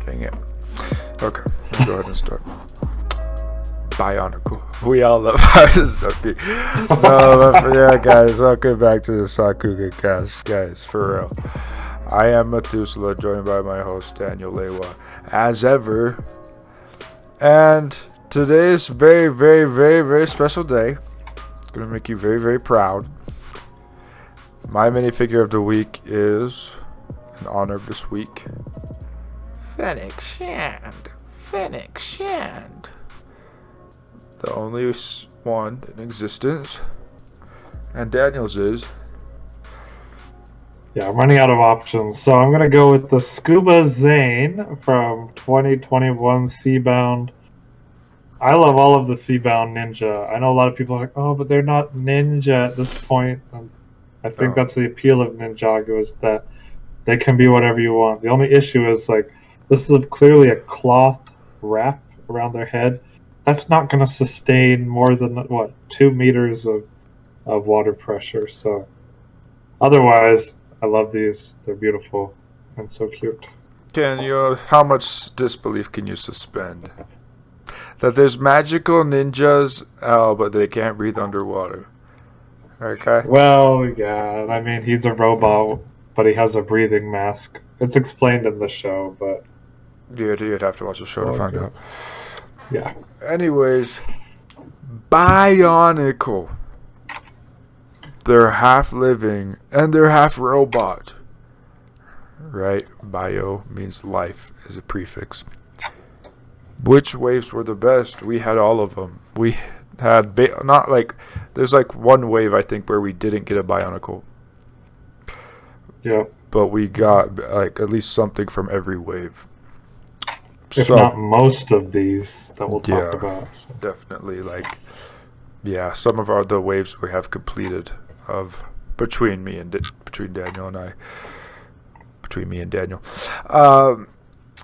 Dang it. Okay, let's go ahead and start. Bionicle. We all love okay. Yeah, guys, welcome back to the Sakuga cast. Guys, for real. I am Methuselah, joined by my host, Daniel Lewa, as ever. And today's very, very, very, very special day. It's going to make you very, very proud. My minifigure of the week is, in honor of this week, Fennec Shand. Fennec Shand. The only one in existence. And Daniel's is. Yeah, I'm running out of options, so I'm going to go with the Scuba Zane from 2021 Seabound. I love all of the Seabound Ninja. I know a lot of people are like, oh, but they're not ninja at this point. And I think that's the appeal of Ninjago, is that they can be whatever you want. The only issue is, like, this is clearly a cloth wrap around their head. That's not going to sustain more than, 2 meters of water pressure. So otherwise, I love these. They're beautiful and so cute. How much disbelief can you suspend? That there's magical ninjas, but they can't breathe underwater. Okay? Well, yeah, I mean, he's a robot, but he has a breathing mask. It's explained in the show, but... You'd have to watch the show to find out. Yeah. Anyways, Bionicle. They're half living and they're half robot. Right? Bio means life is a prefix. Which waves were the best? We had all of them. We had there's like one wave I think where we didn't get a Bionicle. Yeah. But we got like at least something from every wave. If not most of these that we'll talk about. So. Definitely, some of the waves we have completed of between me and Daniel.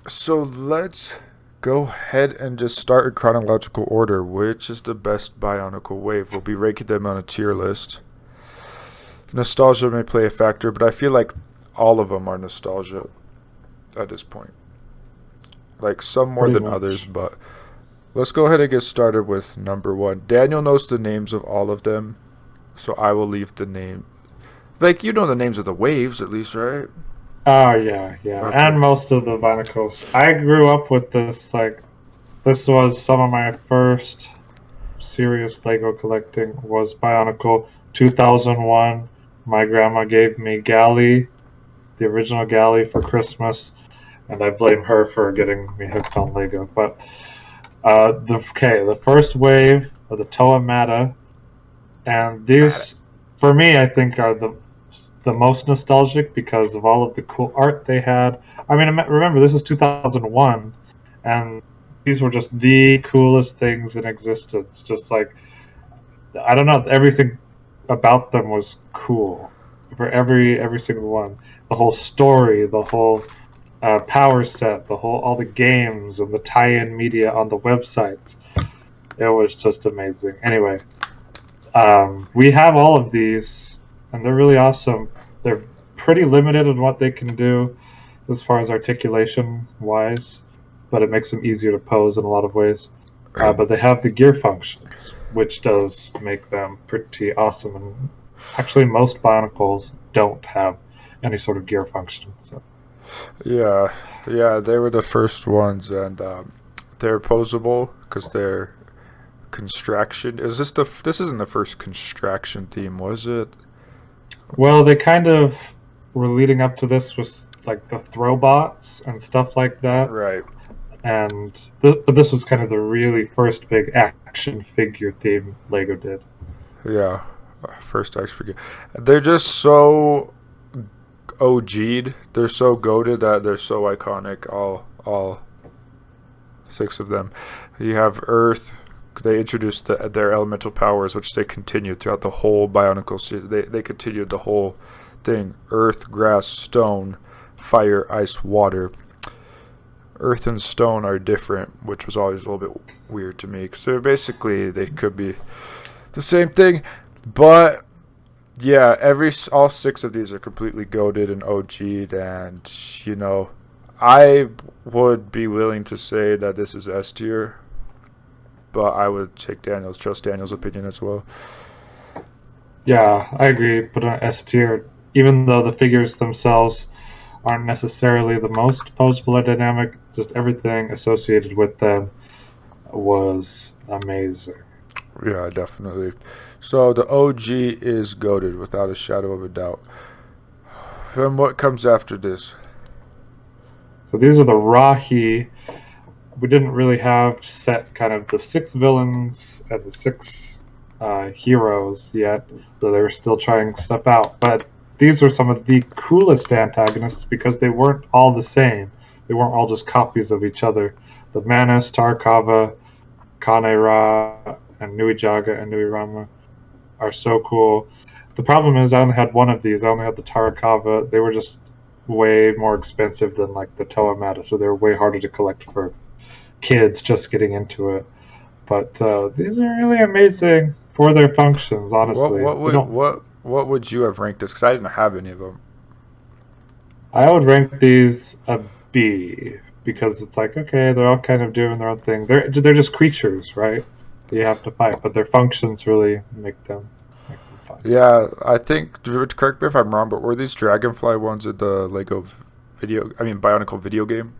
So let's go ahead and just start in chronological order. Which is the best Bionicle wave? We'll be ranking them on a tier list. Nostalgia may play a factor, but I feel like all of them are nostalgia at this point. Like some more than others, but let's go ahead and get started with number 1. Daniel knows the names of all of them, so I will leave the name. Like, you know the names of the waves at least, right? Oh, yeah. Okay. And most of the Bionicles. I grew up with this, this was some of my first serious Lego collecting was Bionicle. 2001, my grandma gave me Gally, the original Gally, for Christmas. And I blame her for getting me hooked on Lego. But the first wave are the Toa Mata, and these, for me, I think are the most nostalgic because of all of the cool art they had. I mean, remember this is 2001, and these were just the coolest things in existence. Just like, I don't know, everything about them was cool for every single one. The whole story, the whole power set, all the games and the tie-in media on the websites. It was just amazing. Anyway, we have all of these, and they're really awesome. They're pretty limited in what they can do as far as articulation-wise, but it makes them easier to pose in a lot of ways. But they have the gear functions, which does make them pretty awesome. And actually, most Bionicles don't have any sort of gear function, so... Yeah, they were the first ones, and they're posable because they're construction. This isn't the first construction theme, was it? Well, they kind of were leading up to this with like the Throwbots and stuff like that, right? And but this was kind of the really first big action figure theme Lego did. Yeah, first action figure. They're just so OG'd. They're so goated that they're so iconic. All 6 of them. You have Earth. They introduced their elemental powers, which they continued throughout the whole Bionicle series. They continued the whole thing. Earth, grass, stone, fire, ice, water. Earth and stone are different, which was always a little bit weird to me. Because they could be the same thing, but yeah, all 6 of these are completely goated and OG'd, and I would be willing to say that this is S tier, but I would trust Daniel's opinion as well. Yeah, I agree. Put on S tier, even though the figures themselves aren't necessarily the most posable or dynamic. Just everything associated with them was amazing. Yeah, definitely. So the OG is goated without a shadow of a doubt. Then what comes after this? So these are the Rahi. We didn't really have set kind of the 6 villains and the 6 heroes yet, so they were still trying stuff out. But these were some of the coolest antagonists because they weren't all the same. They weren't all just copies of each other. The Manus, Tarkava, Kanera, and Nui Jaga and Nui Rama are so cool. The problem is I only had one of these. I only had the Tarkava. They were just way more expensive than like the Toa Mata, so they were way harder to collect for kids just getting into it. But these are really amazing for their functions. Honestly, What would you have ranked this? Because I didn't have any of them. I would rank these a B because it's like, okay, they're all kind of doing their own thing. They're just creatures, right? That you have to fight, but their functions really make them fun. Yeah, I think. Correct me if I'm wrong, but were these Dragonfly ones in the Lego Bionicle video game?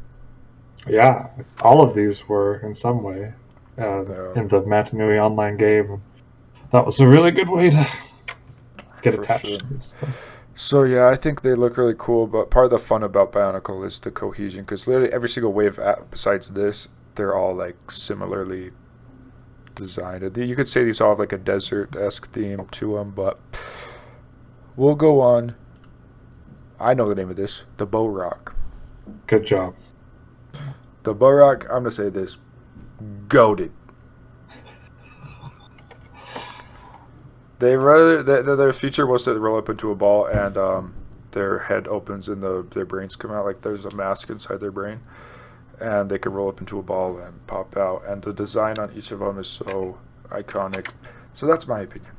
Yeah, all of these were in some way Yeah, in the Matanui online game. That was a really good way to get for attached sure. to this stuff. So yeah, I think they look really cool. But part of the fun about Bionicle is the cohesion, because literally every single wave besides this, they're all like similarly designed. You could say these all have like a desert-esque theme to them, but we'll go on. I know the name of this, the Bow Rock. Good job. The Bow Rock, I'm gonna say this, goated. Their feature was to roll up into a ball and their head opens and their brains come out, like there's a mask inside their brain, and they can roll up into a ball and pop out. And the design on each of them is so iconic. So that's my opinion.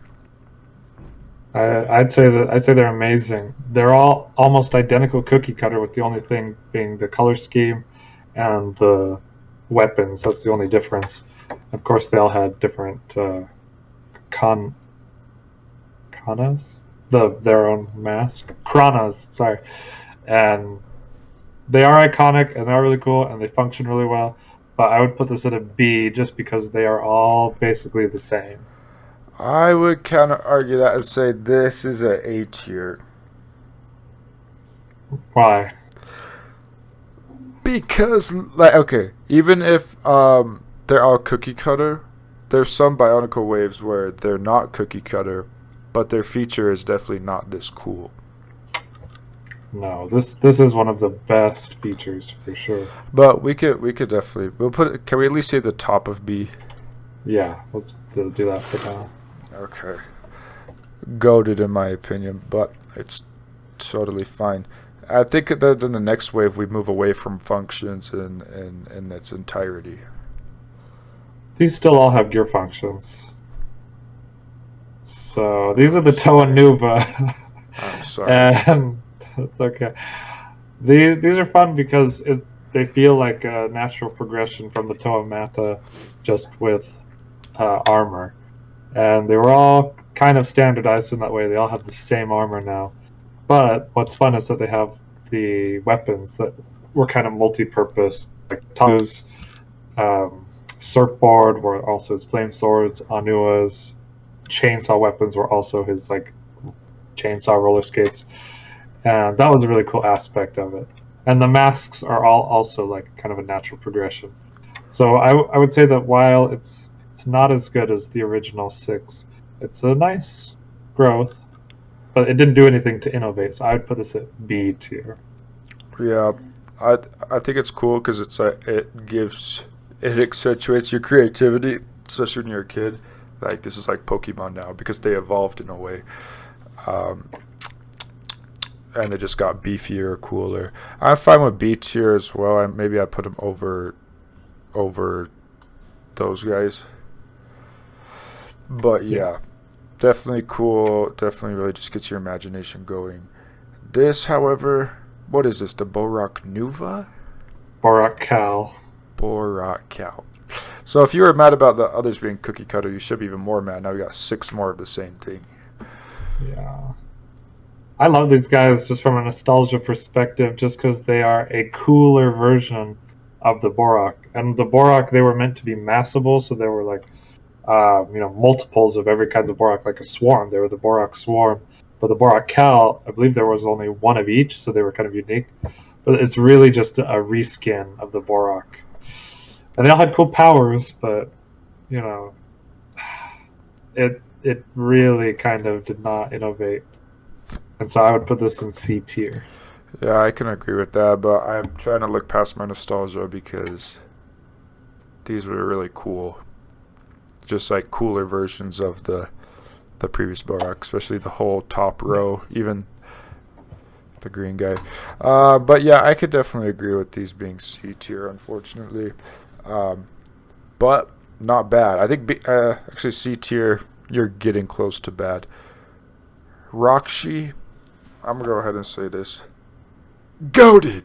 I'd say they're amazing. They're all almost identical cookie cutter, with the only thing being the color scheme and the weapons. That's the only difference. Of course, they all had different kanas, their own mask, kranas. Sorry, and they are iconic and they're really cool and they function really well. But I would put this at a B just because they are all basically the same. I would kind of argue that and say this is an A tier. Why? Because, like, okay, even if they're all cookie cutter, there's some Bionicle waves where they're not cookie cutter, but their feature is definitely not this cool. No, this is one of the best features for sure. But we could definitely can we at least say the top of B? Yeah, let's do that for now. Okay. Goated in my opinion, but it's totally fine. I think that in the next wave we move away from functions in its entirety. These still all have gear functions. So these are the Toa Nuva. I'm sorry. And it's okay. These are fun because they feel like a natural progression from the Toa Mata, just with armor. And they were all kind of standardized in that way. They all have the same armor now. But what's fun is that they have the weapons that were kind of multi-purpose. Like Taku's surfboard were also his flame swords. Anua's chainsaw weapons were also his like chainsaw roller skates. And that was a really cool aspect of it. And the masks are all also like kind of a natural progression. So I would say that while it's not as good as the original 6, it's a nice growth, but it didn't do anything to innovate. So I would put this at B tier. Yeah, I think it's cool because it accentuates your creativity, especially when you're a kid. Like this is like Pokemon now because they evolved in a way, and they just got beefier, cooler. I'm fine with B tier as well. Maybe I put them over those guys. But yeah, definitely cool. Definitely really just gets your imagination going. This, however, what is this? The Borak Nuva? Borak Cal. Borak Cal. So if you were mad about the others being cookie cutter, you should be even more mad. Now we got 6 more of the same thing. Yeah. I love these guys just from a nostalgia perspective, just because they are a cooler version of the Borak. And the Borak, they were meant to be massable, so they were like, multiples of every kind of Borak, like a swarm. They were the Borak swarm. But the Borak Cal, I believe there was only one of each, so they were kind of unique. But it's really just a reskin of the Borak. And they all had cool powers, but, it really kind of did not innovate. And so I would put this in C tier. Yeah, I can agree with that, but I'm trying to look past my nostalgia because these were really cool. Just like cooler versions of the previous Borak, especially the whole top row, even the green guy. But yeah, I could definitely agree with these being C tier, unfortunately. But not bad. I think actually C tier, you're getting close to bad. Rakshi, I'm gonna go ahead and say this. Goated.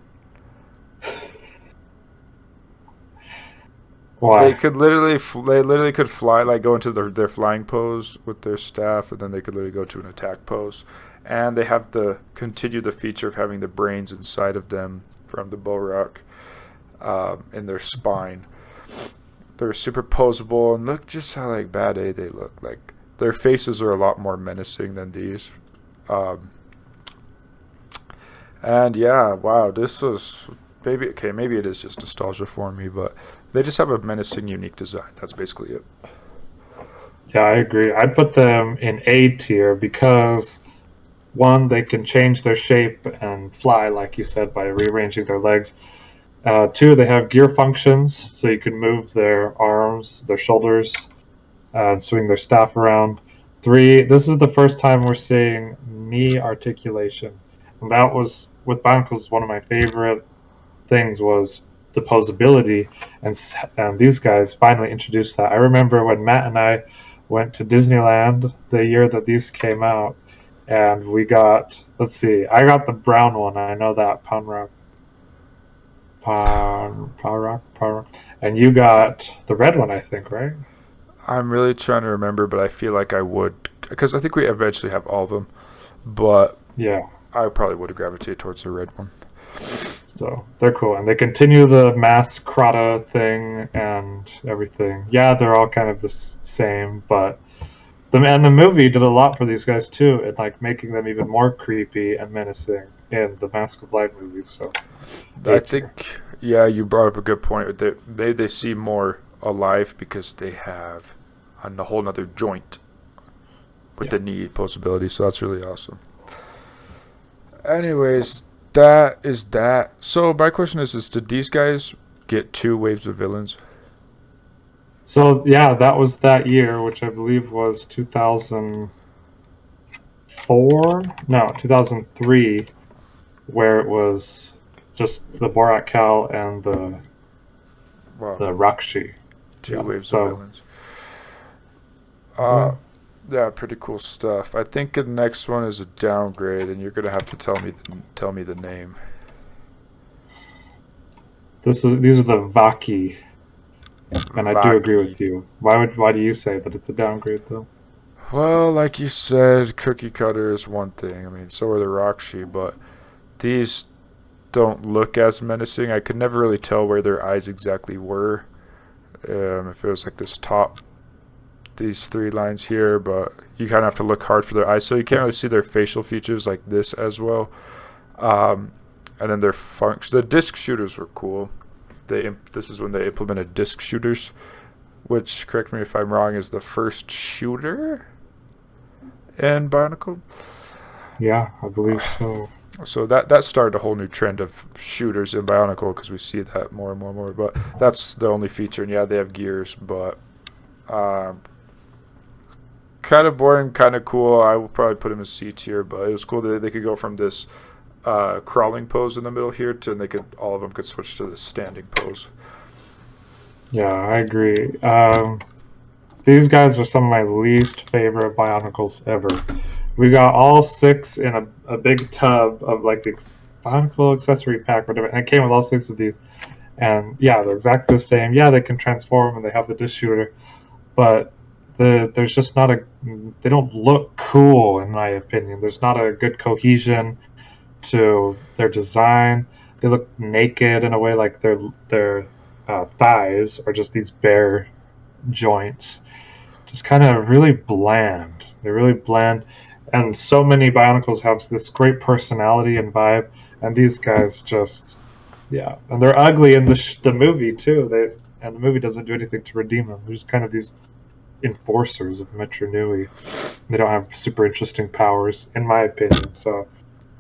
Why? They could literally could fly, like go into their flying pose with their staff, and then they could literally go to an attack pose. And they have continue the feature of having the brains inside of them from the Borak in their spine. They're super posable, and look just how like bad they look. Like their faces are a lot more menacing than these. And yeah, wow, this was maybe it is just nostalgia for me, but they just have a menacing, unique design. That's basically it. Yeah, I agree. I'd put them in A tier because, one, they can change their shape and fly, like you said, by rearranging their legs. 2, they have gear functions, so you can move their arms, their shoulders, and swing their staff around. 3, this is the first time we're seeing knee articulation. And that was, with Bionicles, one of my favorite things was the posability, and these guys finally introduced that. I remember when Matt and I went to Disneyland the year that these came out, and we got, let's see, I got the brown one. I know that, Pound Rock. And you got the red one, I think, right? I'm really trying to remember, but I feel like I would, because I think we eventually have all of them, but Yeah. I probably would gravitate towards the red one. So they're cool, and they continue the mass Krata thing and everything. Yeah, they're all kind of the same, but the movie did a lot for these guys too, and like making them even more creepy and menacing in the Mask of Light movie. So I think, yeah, you brought up a good point. They seem more alive because they have a whole nother joint with the knee posability, so that's really awesome. Anyways, that is that. So my question is did these guys get 2 waves of villains? So yeah, that was that year, which I believe was 2004. No, 2003, where it was just the Borak Cal and the Rakshi. 2 waves of villains. Yeah, pretty cool stuff. I think the next one is a downgrade, and you're gonna have to tell me the name. These are the Vaki, and I do agree with you. Why do you say that it's a downgrade though? Well, like you said, cookie cutter is one thing. I mean, so are the Rakshi, but these don't look as menacing. I could never really tell where their eyes exactly were. If it was like these 3 lines here, but you kind of have to look hard for their eyes, so you can't really see their facial features like this as well. And then their function. The disc shooters were cool. This is when they implemented disc shooters, which, correct me if I'm wrong, is the first shooter in Bionicle. Yeah, I believe so. So that started a whole new trend of shooters in Bionicle, because we see that more and more and more. But that's the only feature, and yeah, they have gears, but kind of boring, kind of cool. I will probably put him in C tier, but it was cool that they could go from this crawling pose in the middle here to, and all of them could switch to the standing pose. Yeah, I agree. These guys are some of my least favorite Bionicles ever. We got all 6 in a big tub of like the Bionicle accessory pack, whatever, and it came with all 6 of these. And yeah, they're exactly the same. Yeah, they can transform and they have the disc shooter, but there's just not a. They don't look cool in my opinion. There's not a good cohesion to their design. They look naked in a way, like their thighs are just these bare joints, just kind of really bland. They're really bland, and so many Bionicles have this great personality and vibe, and these guys just, yeah, and they're ugly in the movie too. And the movie doesn't do anything to redeem them. They're just kind of these enforcers of Metro Nui. They don't have super interesting powers, in my opinion. So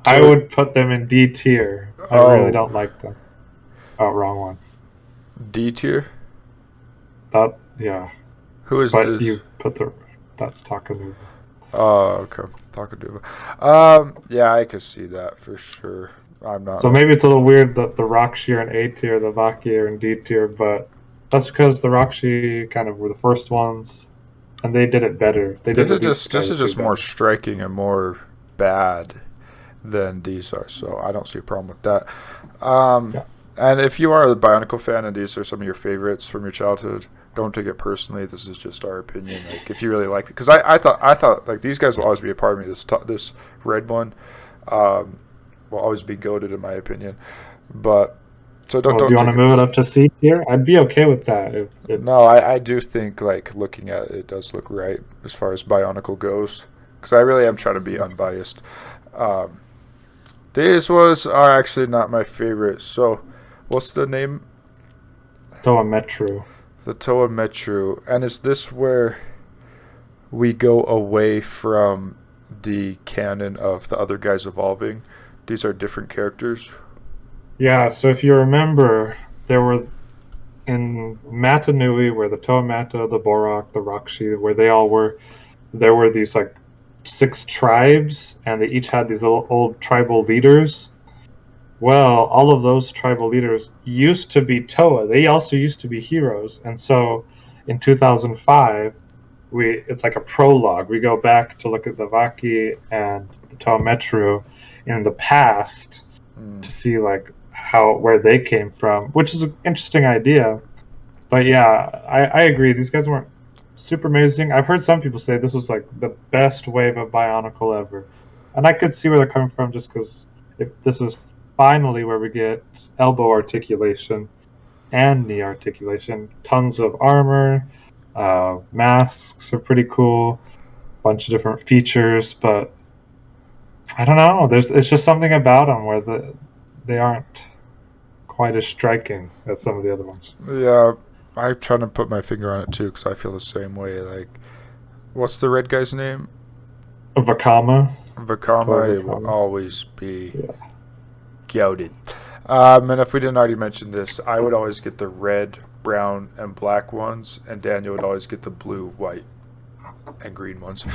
I would put them in D tier. I really don't like them. Oh, wrong one. D tier? Yeah. Who is but this? You put that's Takanuva. Oh, okay. Takanuva. Yeah, I could see that for sure. I'm not. So maybe it's a little weird that the Rakshi are in A tier, the Vaki are in D tier, but that's because the Rakshi kind of were the first ones, and they did it better. This is just more striking and more bad than these are, so I don't see a problem with that. Yeah. And if you are a Bionicle fan and these are some of your favorites from your childhood, don't take it personally. This is just our opinion. Like, if you really like it, because I thought like these guys will always be a part of me. This red one will always be goated in my opinion. But so don't. Do you want to move it up to C tier? I'd be okay with that. No, I do think like looking at it does look right as far as Bionicle goes, because I really am trying to be unbiased. These are actually not my favorite. So, what's the name? Toa Metru. The Toa Metru. And is this where we go away from the canon of the other guys evolving? These are different characters? Yeah, so if you remember, there were in Mata Nui, where the Toa Mata, the Borak, the Rakshi, where they all were, there were these like 6 tribes, and they each had these old tribal leaders. Well, all of those tribal leaders used to be Toa. They also used to be heroes. And so in 2005, it's like a prologue. We go back to look at the Vaki and the Toa Metru in the past to see like where they came from, which is an interesting idea. But yeah, I agree. These guys weren't super amazing. I've heard some people say this was like the best wave of Bionicle ever. And I could see where they're coming from, just because if this is finally where we get elbow articulation and knee articulation. Tons of armor, masks are pretty cool, bunch of different features, but I don't know. It's just something about them where they aren't quite as striking as some of the other ones. Yeah, I'm trying to put my finger on it too, because I feel the same way. Like, what's the red guy's name? Vakama. Vakama will always be goated. And if we didn't already mention this, I would always get the red, brown, and black ones, and Daniel would always get the blue, white, and green ones.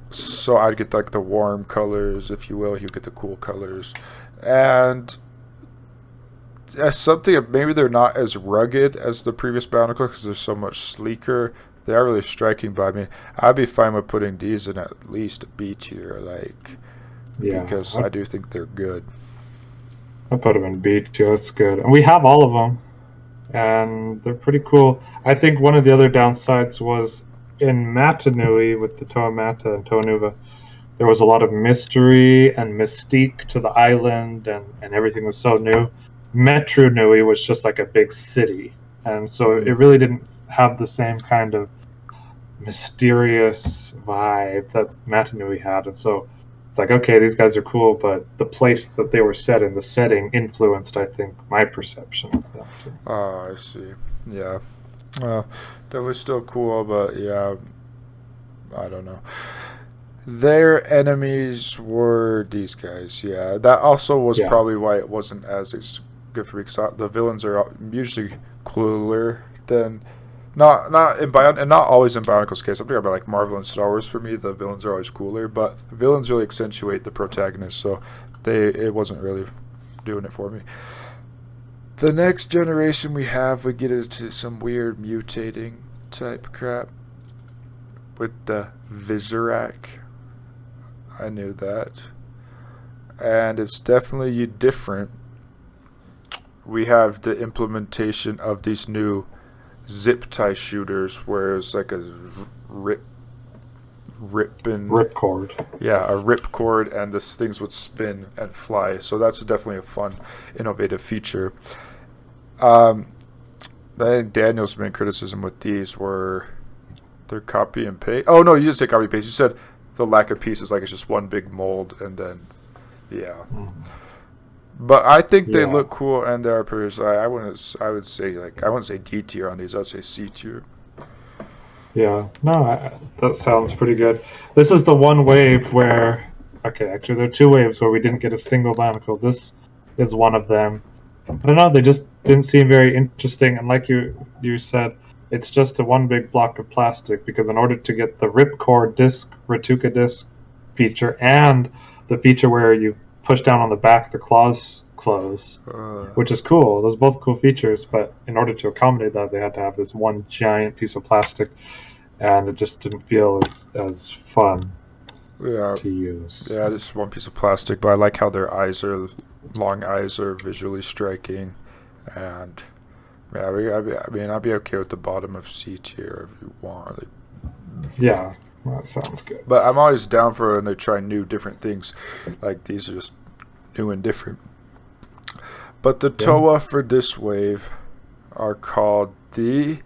So I'd get like the warm colors, if you will. He'd get the cool colors. And as something, maybe they're not as rugged as the previous Bionicle because they're so much sleeker. They are really striking, but I mean, I'd be fine with putting these in at least B tier, because I do think they're good. I put them in B tier. That's good, and we have all of them, and they're pretty cool. I think one of the other downsides was in Mata Nui with the Toa Mata and Toa Nuva, there was a lot of mystery and mystique to the island, and everything was so new. Metro Nui was just like a big city, and so it really didn't have the same kind of mysterious vibe that Mata Nui had, and so it's like, okay, these guys are cool, but the place that they were set in, the setting, influenced, I think, my perception of them too. Oh, I see. Yeah. That was still cool, but yeah, I don't know. Their enemies were these guys, yeah. That also was probably why it wasn't as good for me, because the villains are usually cooler than... Not always in Bionicle's case. I'm talking about like Marvel and Star Wars. For me, the villains are always cooler, but the villains really accentuate the protagonists, so it wasn't really doing it for me. The next generation we get into some weird mutating type crap with the Visorak. I knew that. And it's definitely different. we have the implementation of these new zip tie shooters, where it's like a ripcord. Yeah, a ripcord, and this things would spin and fly. So that's definitely a fun, innovative feature. I think Daniel's main criticism with these were their copy and paste. Oh no, you didn't say copy and paste. You said the lack of pieces, like it's just one big mold, and then But I think they look cool, and they are pretty. I wouldn't say D tier on these. I'd say C tier. Yeah, no, that sounds pretty good. This is the one wave where, okay, actually there are two waves where we didn't get a single Bionicle. This is one of them. I don't know, they just didn't seem very interesting, and like you said, it's just a one big block of plastic, because in order to get the ripcord disc, Ratuka disc feature, and the feature where you push down on the back, the claws close, which is cool. Those are both cool features, but in order to accommodate that, they had to have this one giant piece of plastic, and it just didn't feel as fun to use. Yeah, just one piece of plastic, but I like how their long eyes are visually striking, and I'd be okay with the bottom of C tier if you want. Yeah, that sounds good. But I'm always down for when they try new, different things. Like, these are just new and different. But the Toa for this wave are called the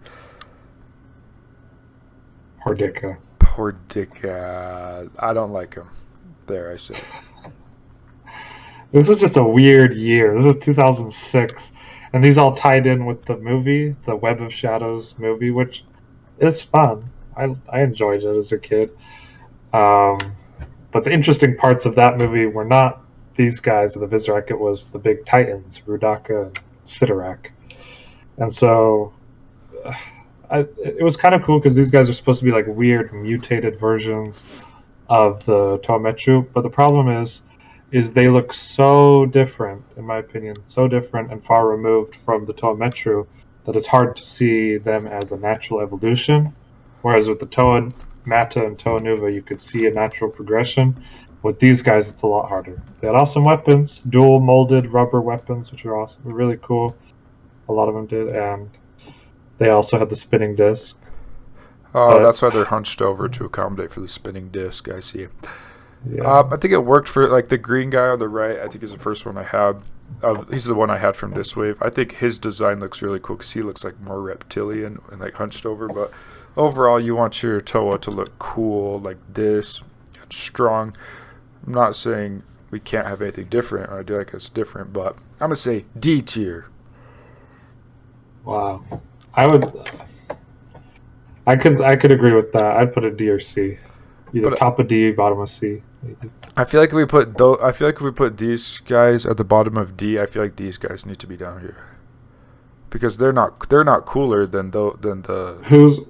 Hordika. I don't like them. There, I say. This is just a weird year. This is 2006, and these all tied in with the movie, the Web of Shadows movie, which is fun. I enjoyed it as a kid. But the interesting parts of that movie were not these guys of the Visorak, it was the big titans, Rudaka and Sidorak. And so it was kind of cool because these guys are supposed to be like weird mutated versions of the Toametru, but the problem is they look so different, in my opinion, so different and far removed from the Toametru that it's hard to see them as a natural evolution. Whereas with the Toa Mata and Toa Nuva, you could see a natural progression. With these guys, it's a lot harder. They had awesome weapons, dual molded rubber weapons, which were awesome, really cool. A lot of them did, and they also had the spinning disc. Oh, that's why they're hunched over to accommodate for the spinning disc. I see. Yeah. I think it worked for like the green guy on the right. I think is the first one I had. He's the one I had from this wave. I think his design looks really cool because he looks like more reptilian and like hunched over. But overall, you want your Toa to look cool like this, and strong. I'm not saying we can't have anything different. I do like it's different, but I'm gonna say D tier. Wow, I could agree with that. I'd put a D or C, either top of D, bottom of C. Maybe. I feel like if we put these guys at the bottom of D, I feel like these guys need to be down here because they're not cooler than the.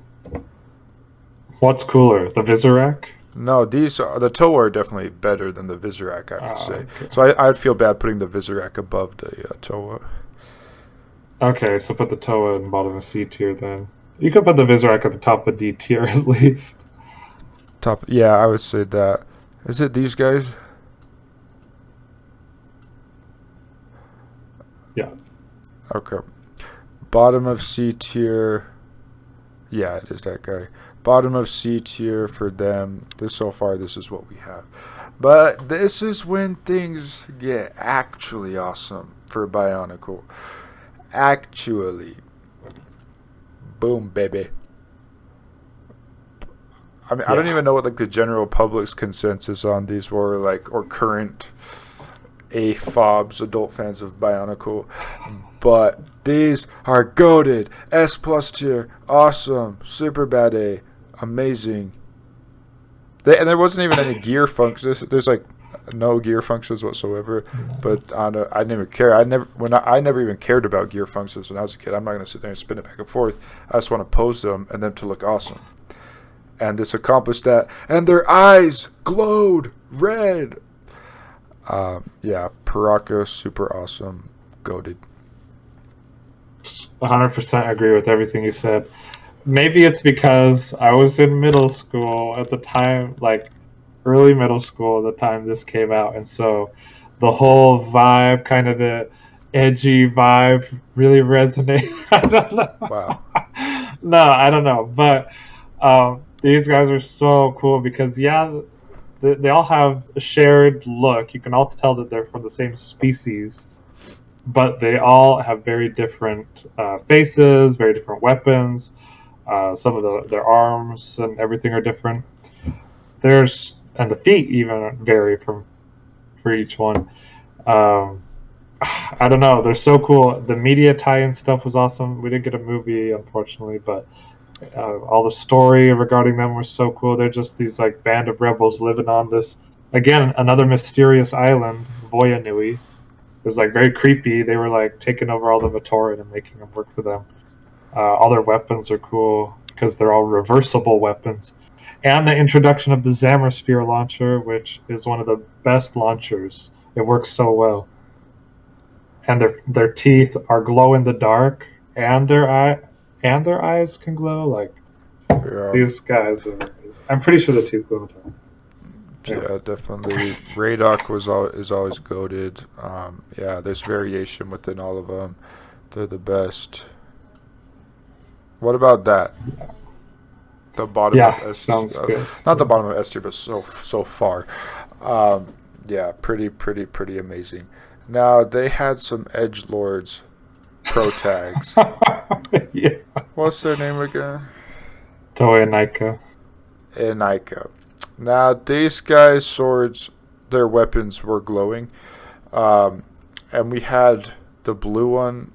What's cooler, the Visorak? No, the Toa are definitely better than the Visorak, I would say. Okay. So I'd feel bad putting the Visorak above the Toa. Okay, so put the Toa in bottom of C tier then. You could put the Visorak at the top of D tier at least. Yeah, I would say that. Is it these guys? Yeah. Okay. Bottom of C tier. Yeah, it is that guy. Bottom of C tier for them. So far, this is what we have. But this is when things get actually awesome for Bionicle. Actually. Boom, baby. I mean, I don't even know what like the general public's consensus on these were, like, or current AFOBs, adult fans of Bionicle. But these are goated. S+ tier. Awesome. Super bad A. Amazing. And there wasn't even any gear functions. There's like no gear functions whatsoever. But I never care. I never even cared about gear functions when I was a kid. I'm not gonna sit there and spin it back and forth. I just want to pose them and them to look awesome. And this accomplished that. And their eyes glowed red. Yeah, Paraka, super awesome. Goated. 100% agree with everything you said. Maybe it's because I was in middle school at the time, like early middle school at the time this came out, and so the whole vibe, kind of the edgy vibe really resonate. I don't know. Wow. No, I don't know. But these guys are so cool because, yeah, they all have a shared look. You can all tell that they're from the same species, but they all have very different faces, very different weapons. Some of their arms and everything are different. And the feet even vary from for each one. Um, I don't know. They're so cool. The media tie-in stuff was awesome. We didn't get a movie, unfortunately, but all the story regarding them was so cool. They're just these like band of rebels living on this again another mysterious island, Voya Nui. It was like very creepy. They were like taking over all the Matoran and making them work for them. All their weapons are cool because they're all reversible weapons. And the introduction of the Zamasphere launcher, which is one of the best launchers. It works so well. And their teeth are glow in the dark, and their eyes can glow. Like Yeah. these guys are amazing. I'm pretty sure the teeth glow in the dark. Yeah, definitely. Radok is always goated. Yeah, there's variation within all of them. They're the best. What about that? The bottom of S sounds good. not the bottom of S tier, but so far. Yeah, pretty amazing. Now they had some edge lords pro tags. Yeah. What's their name again? Toei and Nika. And Nika. Now these guys' swords, their weapons were glowing, and we had the blue one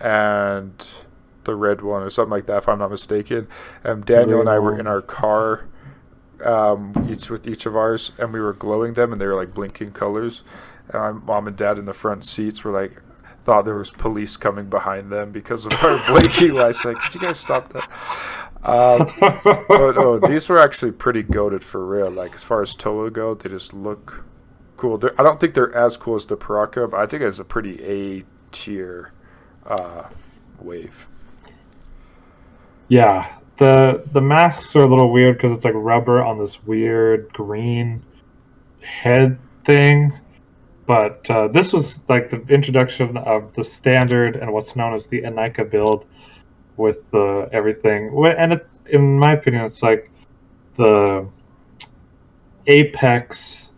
and the red one or something like that, if I'm not mistaken. Daniel and I were in our car, each of ours, and we were glowing them, and they were like blinking colors. And my mom and dad in the front seats were like, thought there was police coming behind them because of our blinking lights. Like, could you guys stop that? But these were actually pretty goated for real. Like, as far as Toa go, they just look cool. I don't think they're as cool as the Paraka, but I think it's a pretty A tier wave. Yeah, the masks are a little weird because it's like rubber on this weird green head thing. But this was like the introduction of the standard and what's known as the Anika build with the everything. And it's, in my opinion, it's like the apex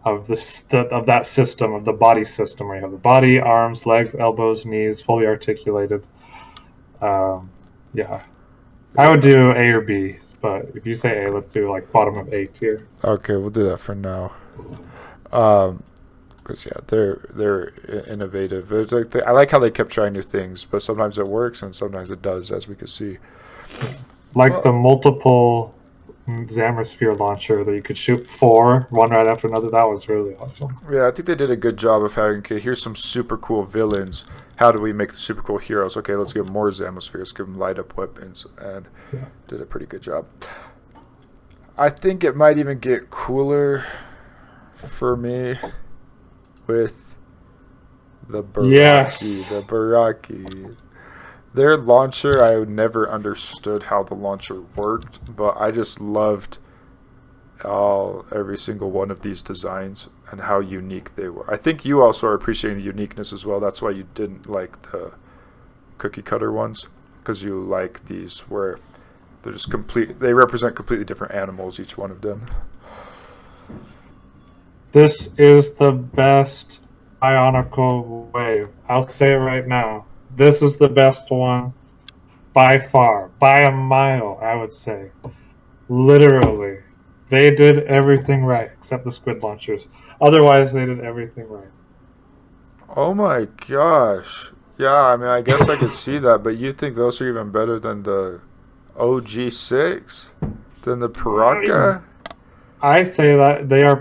of of that system, of the body system, where you have the body, arms, legs, elbows, knees, fully articulated. Yeah. I would do A or B, but if you say A, let's do like bottom of A tier. Okay, we'll do that for now. Because yeah, they're innovative. It's like I like how they kept trying new things, but sometimes it works and sometimes it does, as we can see. Like the multiple Zamasphere launcher that you could shoot one right after another. That was really awesome. Yeah, I think they did a good job of having, okay, here's some super cool villains. How do we make the super cool heroes? Okay, let's give them more Zamaspheres, give them light up weapons, and did a pretty good job. I think it might even get cooler for me with the Baraki. Yes. The Baraki. Their launcher, I never understood how the launcher worked, but I just loved every single one of these designs and how unique they were. I think you also are appreciating the uniqueness as well. That's why you didn't like the cookie cutter ones, because you like these where they're just they represent completely different animals, each one of them. This is the best Bionicle wave. I'll say it right now. This is the best one by far, by a mile, I would say. Literally. They did everything right, except the squid launchers. Otherwise, they did everything right. Oh my gosh. Yeah, I mean, I guess I could see that, but you think those are even better than the OG6? Than the Paraka? I say that they are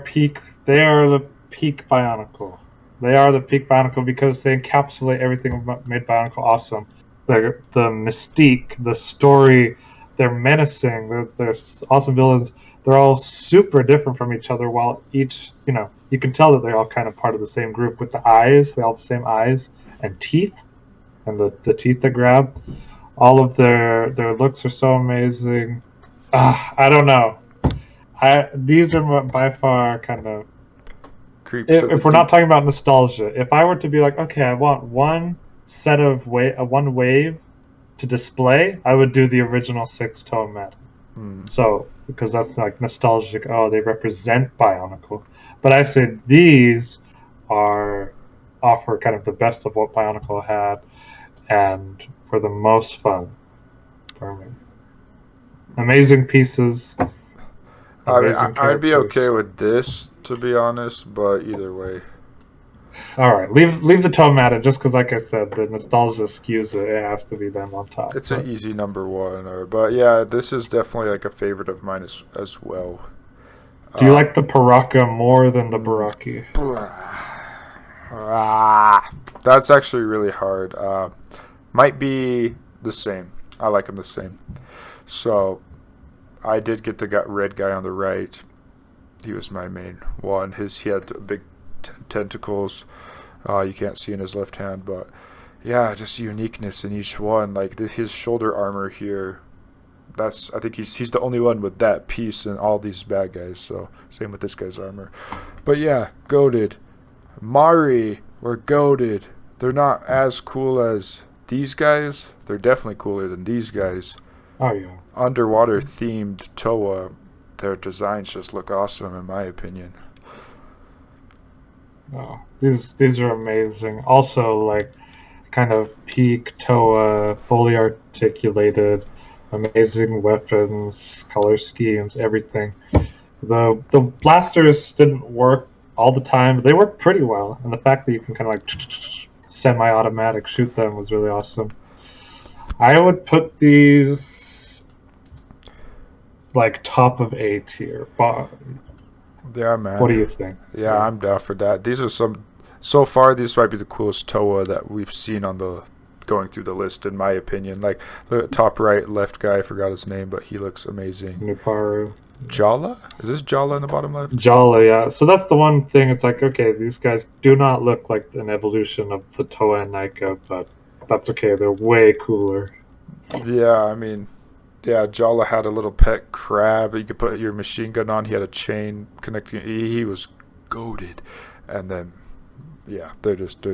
the peak Bionicle. They are the peak Bionicle because they encapsulate everything that made Bionicle awesome. The mystique, the story, they're menacing, they're awesome villains. They're all super different from each other, while each, you can tell that they're all kind of part of the same group with the eyes. They all have the same eyes and teeth, and the teeth that grab. All of their looks are so amazing. I don't know. These are by far kind of creeps. If we're not talking about nostalgia, if I were to be like, okay, I want one set of one wave to display, I would do the original 6 Toa Meta. So because that's like nostalgic. Oh, they represent Bionicle, but I said these offer kind of the best of what Bionicle had, and were the most fun for me. Amazing pieces. I mean, Amazing I'd be characters. okay with this, to be honest, but either way. All right, leave the Toa Meta just because, like I said, the nostalgia skews it. It has to be them on top. It's an easy number one. But yeah, this is definitely like a favorite of mine as well. Do you like the Paraka more than the Baraki? That's actually really hard. Might be the same. I like them the same. So I did get the red guy on the right. He was my main one. He had big tentacles. You can't see in his left hand, but yeah, just uniqueness in each one. Like his shoulder armor here. I think he's the only one with that piece in all these bad guys. So same with this guy's armor. But yeah, goated. Mari were goated. They're not as cool as these guys. They're definitely cooler than these guys. Oh yeah. Underwater themed Toa. Their designs just look awesome in my opinion. Oh, these are amazing. Also, like, kind of peak Toa, fully articulated, amazing weapons, color schemes, everything. The blasters didn't work all the time, but they worked pretty well. And the fact that you can kind of like semi-automatic shoot them was really awesome. I would put these like top of A tier. Yeah, man. What do you think? Yeah, I'm down for that. These are so far, these might be the coolest Toa that we've seen on the going through the list, in my opinion. Like the top right left guy, I forgot his name, but he looks amazing. Nuparu. Jala? Is this Jala in the bottom left? Jala, yeah. So that's the one thing. It's like, okay, these guys do not look like an evolution of the Toa and Nika, but that's okay. They're way cooler. Yeah, I mean, yeah, Jala had a little pet crab. You could put your machine gun on. He had a chain connecting. He was goated. And then, yeah, they're just.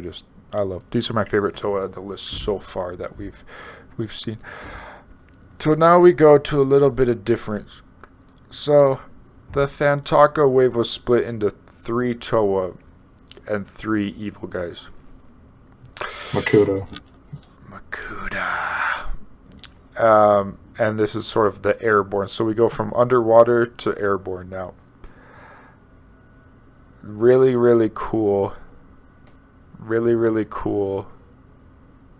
I love. These are my favorite Toa on the list so far that we've seen. So now we go to a little bit of difference. So, the Fantaka wave was split into 3 Toa and 3 evil guys. Makuta. And this is sort of the airborne. So we go from underwater to airborne now. Really, really cool. Really, really cool.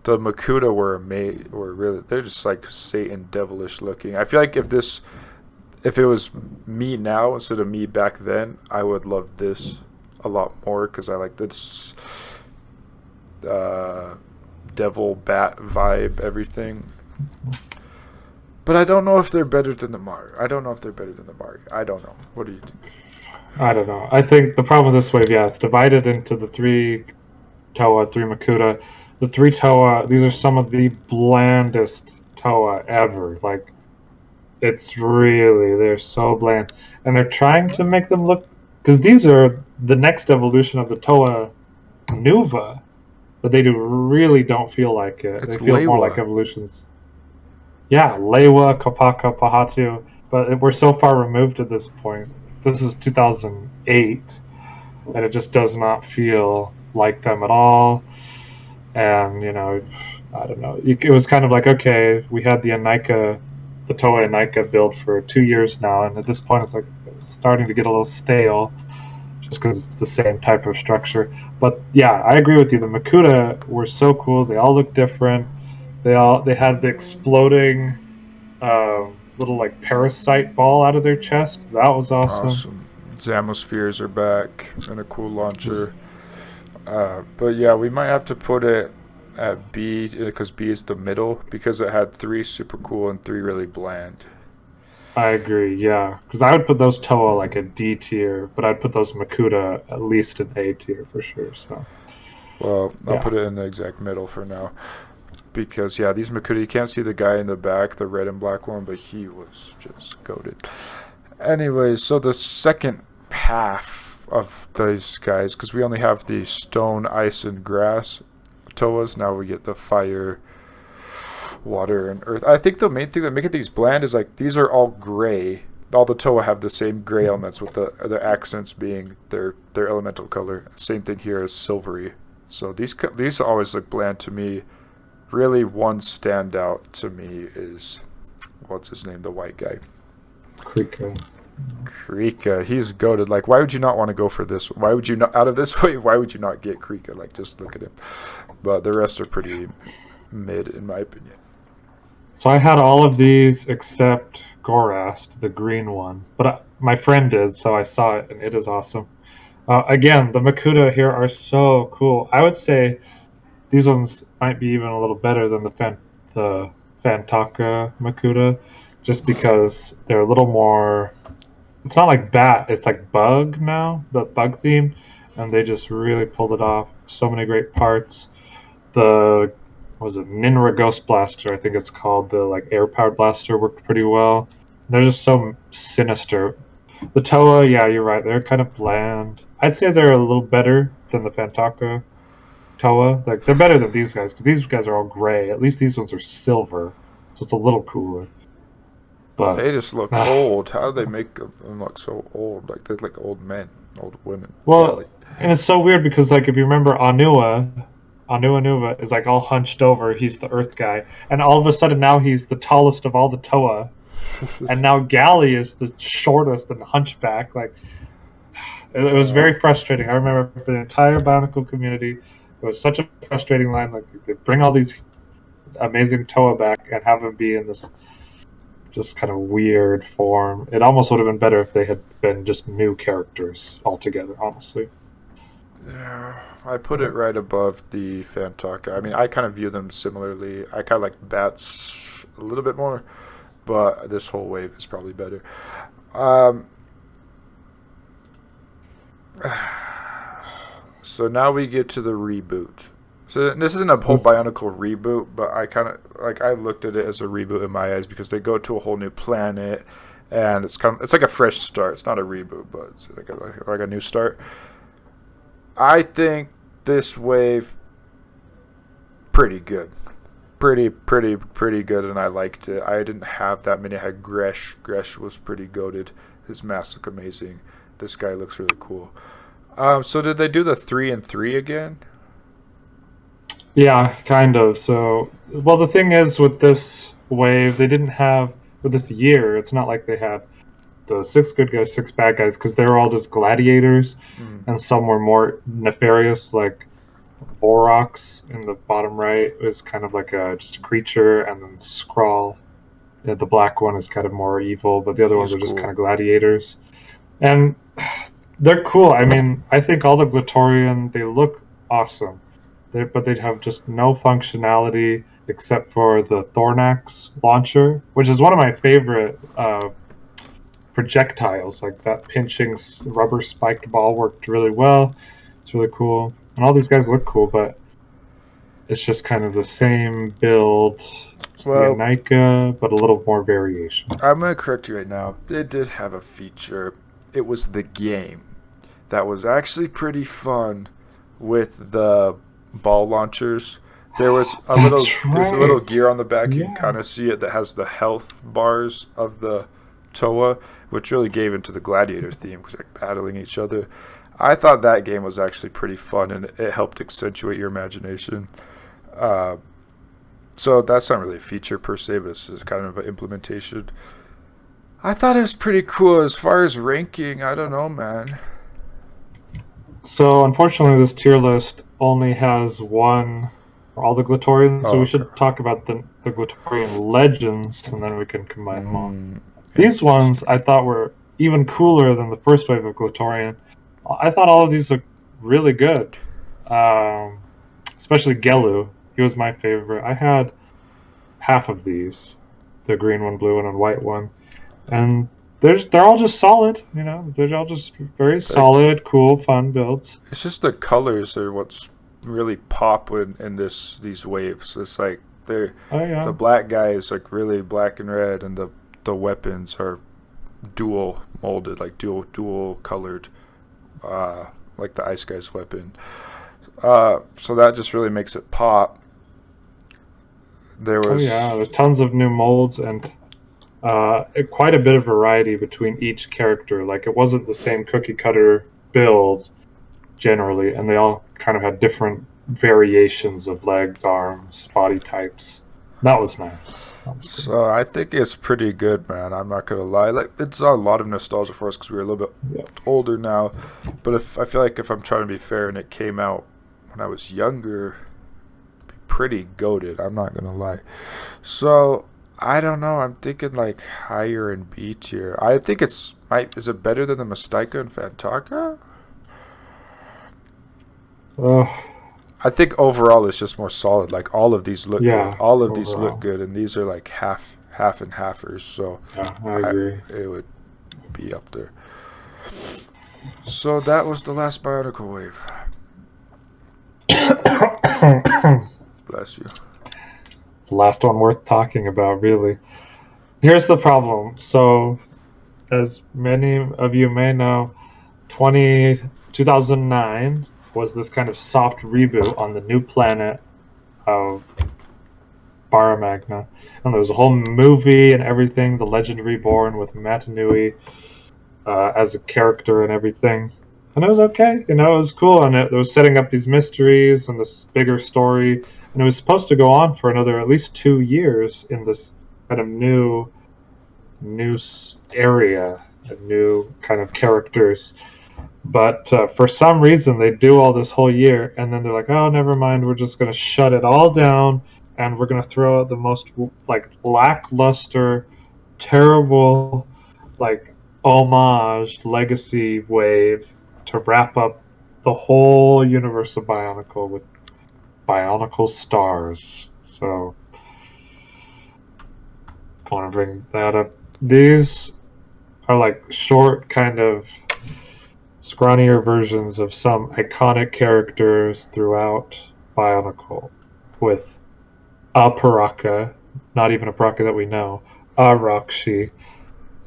The Makuta were really, they're just like Satan devilish looking. I feel like if it was me now instead of me back then, I would love this a lot more because I like this devil bat vibe, everything. But I don't know if they're better than the Mari. I don't know. What do you think? I don't know. I think the problem with this wave, yeah, it's divided into the 3 Toa, 3 Makuta. The 3 Toa, these are some of the blandest Toa ever. Like, they're so bland. And they're trying to make them look, because these are the next evolution of the Toa Nuva, but they really don't feel like it. It's they feel Leiwa. More like evolutions. Yeah, Leiwa, Kopaka, Pahatu, but we're so far removed at this point. This is 2008, and it just does not feel like them at all. And, I don't know. It was kind of like, okay, we had the Toa Anika build for 2 years now, and at this point it's like it's starting to get a little stale just because it's the same type of structure. But yeah, I agree with you. The Makuta were so cool. They all look different. They had the exploding little like parasite ball out of their chest. That was awesome. Zamospheres are back and a cool launcher. But yeah, we might have to put it at B because B is the middle because it had 3 super cool and 3 really bland. I agree, yeah. Because I would put those Toa like a D tier, but I'd put those Makuta at least an A tier for sure. So, well, I'll put it in the exact middle for now. Because, yeah, these Makuta, you can't see the guy in the back, the red and black one, but he was just goated. Anyways, so the second half of these guys, because we only have the stone, ice, and grass Toas. Now we get the fire, water, and earth. I think the main thing that makes these bland is like these are all gray. All the Toa have the same gray elements, with the accents being their elemental color. Same thing here as silvery. So these always look bland to me. Really, one standout to me is, what's his name, the white guy? Krika. He's goated. Like, why would you not want to go for this? Why would you not, out of this wave, why would you not get Krika? Like, just look at him. But the rest are pretty mid, in my opinion. So I had all of these except Gorast, the green one. But my friend did, so I saw it, and it is awesome. Again, the Makuta here are so cool. I would say these ones might be even a little better than the Fantaka Makuta, just because they're a little more... It's not like bat, it's like bug now, the bug theme, and they just really pulled it off. So many great parts. The, what was it, Ninra Ghost Blaster, I think it's called, the like air-powered blaster worked pretty well. They're just so sinister. The Toa, yeah, you're right, they're kind of bland. I'd say they're a little better than the Fantaka Toa. Like, they're better than these guys, because these guys are all gray. At least these ones are silver, so it's a little cooler. But they just look old. How do they make them look so old? Like, they're like old men, old women. Well, really. And it's so weird because, like, if you remember Anuva is like all hunched over. He's the Earth guy, and all of a sudden now he's the tallest of all the Toa, and now Gali is the shortest and hunchback. Like, it was very frustrating. I remember for the entire Bionicle community, it was such a frustrating line. Like, they bring all these amazing Toa back and have them be in this just kind of weird form. It almost would have been better if they had been just new characters altogether, honestly. Yeah, I put it right above the Fantaka. I mean, I kind of view them similarly. I kind of like bats a little bit more, but this whole wave is probably better. So now we get to the reboot. So this isn't a whole Bionicle reboot, but I kind of like, I looked at it as a reboot in my eyes because they go to a whole new planet, and it's like a fresh start. It's not a reboot, but it's like a new start. I think this wave pretty good, pretty good, and I liked it. I didn't have that many. I had Gresh. Gresh was pretty goated. His masks look amazing. This guy looks really cool. So did they do the 3 and 3 again? Yeah, kind of. So, well, the thing is with this wave, they didn't have, with this year, it's not like they had the 6 good guys, 6 bad guys, because they were all just gladiators, and some were more nefarious, like Borox in the bottom right is kind of like just a creature, and then Skrull, the black one, is kind of more evil, but the other ones are just kind of gladiators. And they're cool. I mean, I think all the Glitterian, they look awesome. But they'd have just no functionality except for the Thornax launcher, which is one of my favorite projectiles. Like, that pinching rubber spiked ball worked really well. It's really cool. And all these guys look cool, but it's just kind of the same build. It's the Anika, but a little more variation. I'm going to correct you right now. It did have a feature. It was the game. That was actually pretty fun with the ball launchers. There was a there's a little gear on the back. You can kind of see it that has the health bars of the Toa, which really gave into the gladiator theme because they're battling each other. I thought that game was actually pretty fun, and it helped accentuate your imagination. So that's not really a feature per se, but it's just kind of an implementation. I thought it was pretty cool. As far as ranking, I don't know, man. So, unfortunately, this tier list only has one for all the Glitterians, so we should talk about the Glitterian Legends, and then we can combine them all. These ones I thought were even cooler than the first wave of Glitterian. I thought all of these looked really good, especially Gelu. He was my favorite. I had half of these, the green one, blue one, and white one, and they're all just solid, you know. They're all just very solid, cool, fun builds. It's just the colors are what's really pop in these waves. It's like the black guy is like really black and red, and the weapons are dual molded, like dual colored like the Ice Guy's weapon. So that just really makes it pop. There's tons of new molds and quite a bit of variety between each character. Like, it wasn't the same cookie cutter build generally, and they all kind of had different variations of legs, arms, body types. That was nice. So I think it's pretty good, man. I'm not gonna lie. Like, it's a lot of nostalgia for us because we're a little bit older now. But if I feel like if I'm trying to be fair, and it came out when I was younger, it'd be pretty goated. I'm not gonna lie. So I don't know. I'm thinking like higher in B tier. I think is it better than the Mystico and Fantaka? I think overall it's just more solid. Like, all of these look good. All of these look good, and these are like half and halfers. So yeah, I agree. It would be up there. So that was the last Bionicle wave. Bless you. The last one worth talking about, really. Here's the problem. So, as many of you may know, 2009 was this kind of soft reboot on the new planet of Bara Magna. And there was a whole movie and everything, The Legend Reborn, with Matanui as a character and everything. And it was okay, it was cool. And it was setting up these mysteries and this bigger story. And it was supposed to go on for another at least 2 years in this kind of new area, new kind of characters. But for some reason, they do all this whole year, and then they're like, oh, never mind, we're just going to shut it all down, and we're going to throw out the most, like, lackluster, terrible, like, homage legacy wave to wrap up the whole universe of Bionicle with Bionicle Stars. So, I want to bring that up. These are, like, short, kind of scrawnier versions of some iconic characters throughout Bionicle, with a Paraka, not even a Paraka that we know, a Rakshi,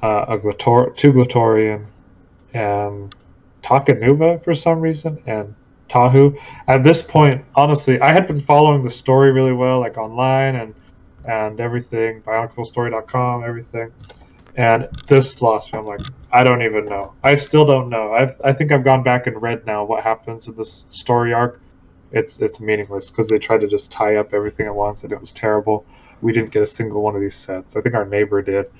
two Glitterian, and Takanuva for some reason, and Tahu. At this point, honestly, I had been following the story really well, like online and everything, BionicleStory.com, everything. And this lost me. I'm like, I don't even know. I still don't know. I think I've gone back and read now what happens in this story arc. It's meaningless because they tried to just tie up everything at once, and it was terrible. We didn't get a single one of these sets. I think our neighbor did,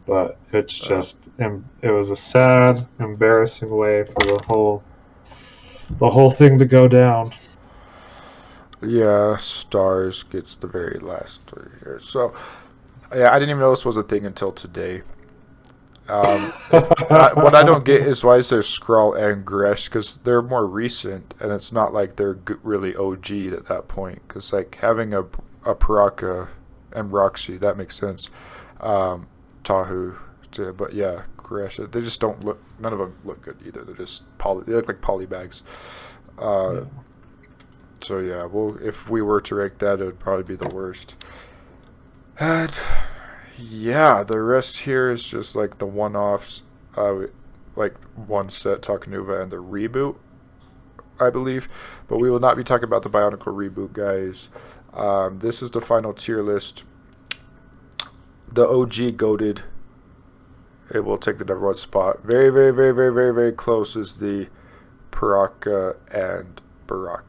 but it's just it was a sad, embarrassing way for the whole thing to go down. Yeah, Stars gets the very last 3 here. So yeah, I didn't even know this was a thing until today. What I don't get is why is there Skrull and Gresh, because they're more recent, and it's not like they're really OG'd at that point. Because like having a Paraka and Roxy, that makes sense. Tahu, but yeah, Gresh, they just don't look. None of them look good either. They're just they look like polybags. So yeah, well, if we were to rank that, it would probably be the worst. And yeah, the rest here is just like the one-offs, like one set, Takanuva, and the reboot, I believe. But we will not be talking about the Bionicle reboot, guys. This is the final tier list. The OG goated. It will take the number 1 spot. Very, very, very, very, very, very close is the Paraka and Baraki.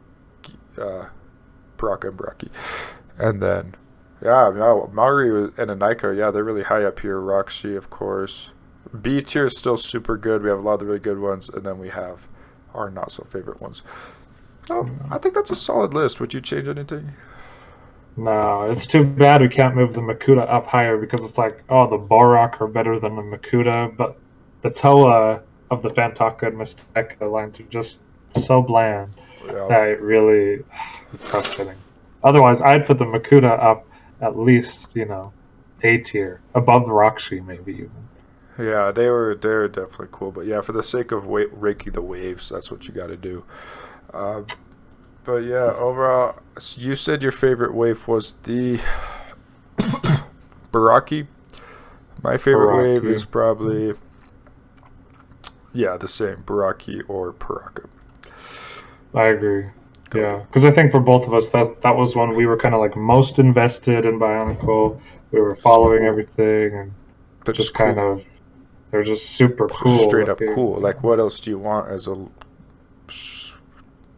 And then, yeah, Maori and Anaiko, yeah, they're really high up here. Roxy, of course. B tier is still super good. We have a lot of the really good ones, and then we have our not so favorite ones. I think that's a solid list. Would you change anything? No, it's too bad we can't move the Makuta up higher, because it's like, oh, the Borak are better than the Makuta, but the Toa of the Fantaka and Mystico lines are just so bland that it really, it's frustrating. Otherwise, I'd put the Makuta up at least, A tier, above the Roxy, maybe even. Yeah, they're definitely cool, but yeah, for the sake of raking the waves, that's what you got to do. But yeah, overall, you said your favorite wave was the Baraki. My favorite wave is probably, Yeah, the same, Baraki or Paraka. I agree. Yeah, because I think for both of us, that was when we were kind of like most invested in Bionicle. We were following cool. everything and They're just cool. kind of, they're just super cool. Straight up looking. cool. Like, what else do you want as a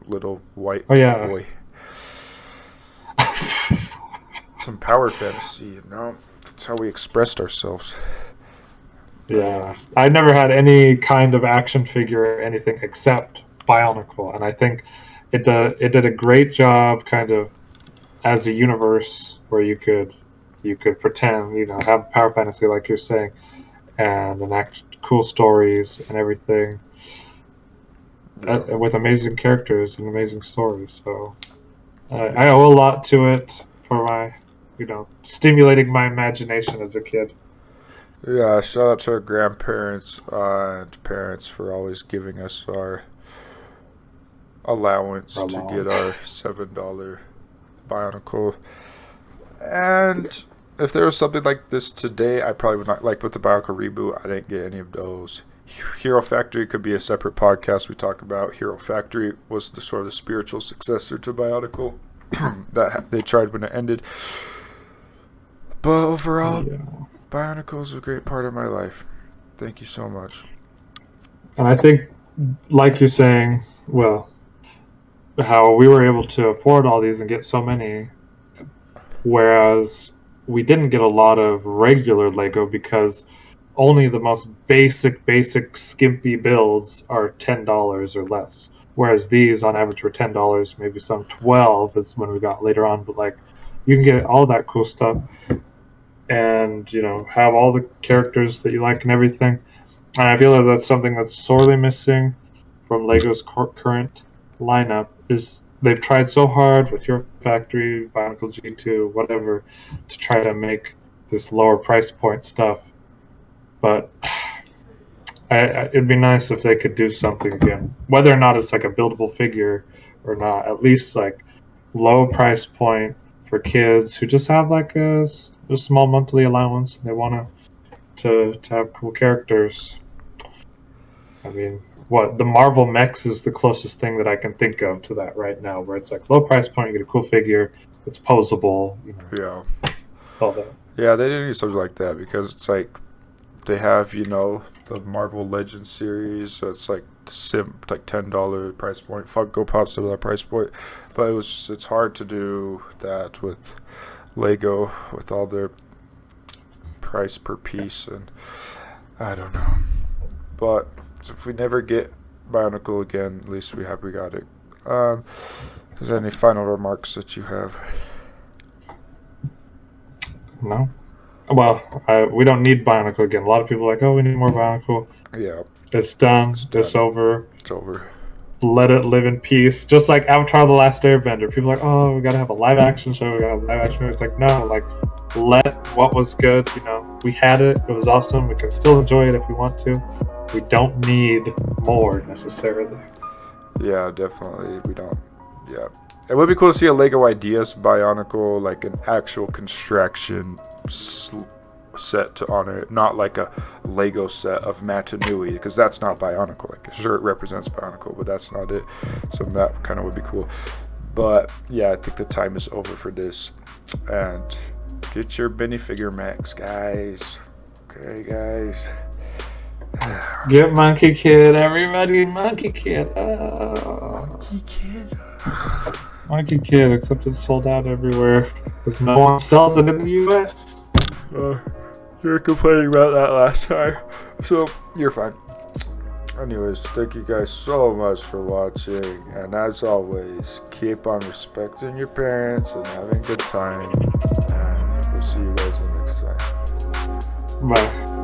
little white boy? Some power fantasy, you know? That's how we expressed ourselves. Yeah, I never had any kind of action figure or anything except Bionicle, and I think it did a great job, kind of as a universe where you could pretend, have power fantasy like you're saying, and enact cool stories and everything, with amazing characters and amazing stories. So I owe a lot to it for my, stimulating my imagination as a kid. Yeah, shout out to our grandparents and parents for always giving us our allowance to get our $7 Bionicle. And if there was something like this today, I probably would not. Like with the Bionicle reboot, I didn't get any of those. Hero Factory could be a separate podcast we talk about. Hero Factory was the sort of the spiritual successor to Bionicle that they tried when it ended. But overall, Bionicle is a great part of my life. Thank you so much. And I think, like you're saying, well, how we were able to afford all these and get so many, whereas we didn't get a lot of regular Lego because only the most basic skimpy builds are $10 or less. Whereas these on average were $10, maybe some 12 is when we got later on, but like you can get all that cool stuff and have all the characters that you like and everything. And I feel like that's something that's sorely missing from Lego's current lineup. Is they've tried so hard with Hero Factory, Bionicle G2, whatever, to try to make this lower price point stuff. But it'd be nice if they could do something again, whether or not it's like a buildable figure or not. At least like low price point for kids who just have like a small monthly allowance and they want to have cool characters. I mean, the Marvel Mechs is the closest thing that I can think of to that right now, where it's like low price point, you get a cool figure, it's posable, Yeah. all that. Yeah, they did need something like that because it's like they have, the Marvel Legends series, so it's like like $10 price point. Funko Pop's to that price point, but it's hard to do that with Lego with all their price per piece, and I don't know. But if we never get Bionicle again, at least we got it. Is there any final remarks that you have? No. Well, we don't need Bionicle again. A lot of people are like, oh, we need more Bionicle. Yeah. It's done. It's over. It's over. Let it live in peace. Just like Avatar: The Last Airbender. People are like, oh, we gotta have a live action show. We gotta have a live action show. It's like, no, like, let what was good. We had it. It was awesome. We can still enjoy it if we want to. We don't need more necessarily. Yeah, definitely. We don't. Yeah. It would be cool to see a Lego Ideas Bionicle, like an actual construction set to honor it, not like a Lego set of Matanui, because that's not Bionicle. Like, sure, it represents Bionicle, but that's not it. So that kind of would be cool. But yeah, I think the time is over for this. And get your Minifigure Max, guys. Okay, guys. Get Monkey Kid, everybody. Monkey Kid. Monkey Kid. Monkey Kid, except it's sold out everywhere because no one sells it in the U.S. You were complaining about that last time, so you're fine. Anyways, thank you guys so much for watching, and as always, keep on respecting your parents and having a good time, and we'll see you guys next time. Bye.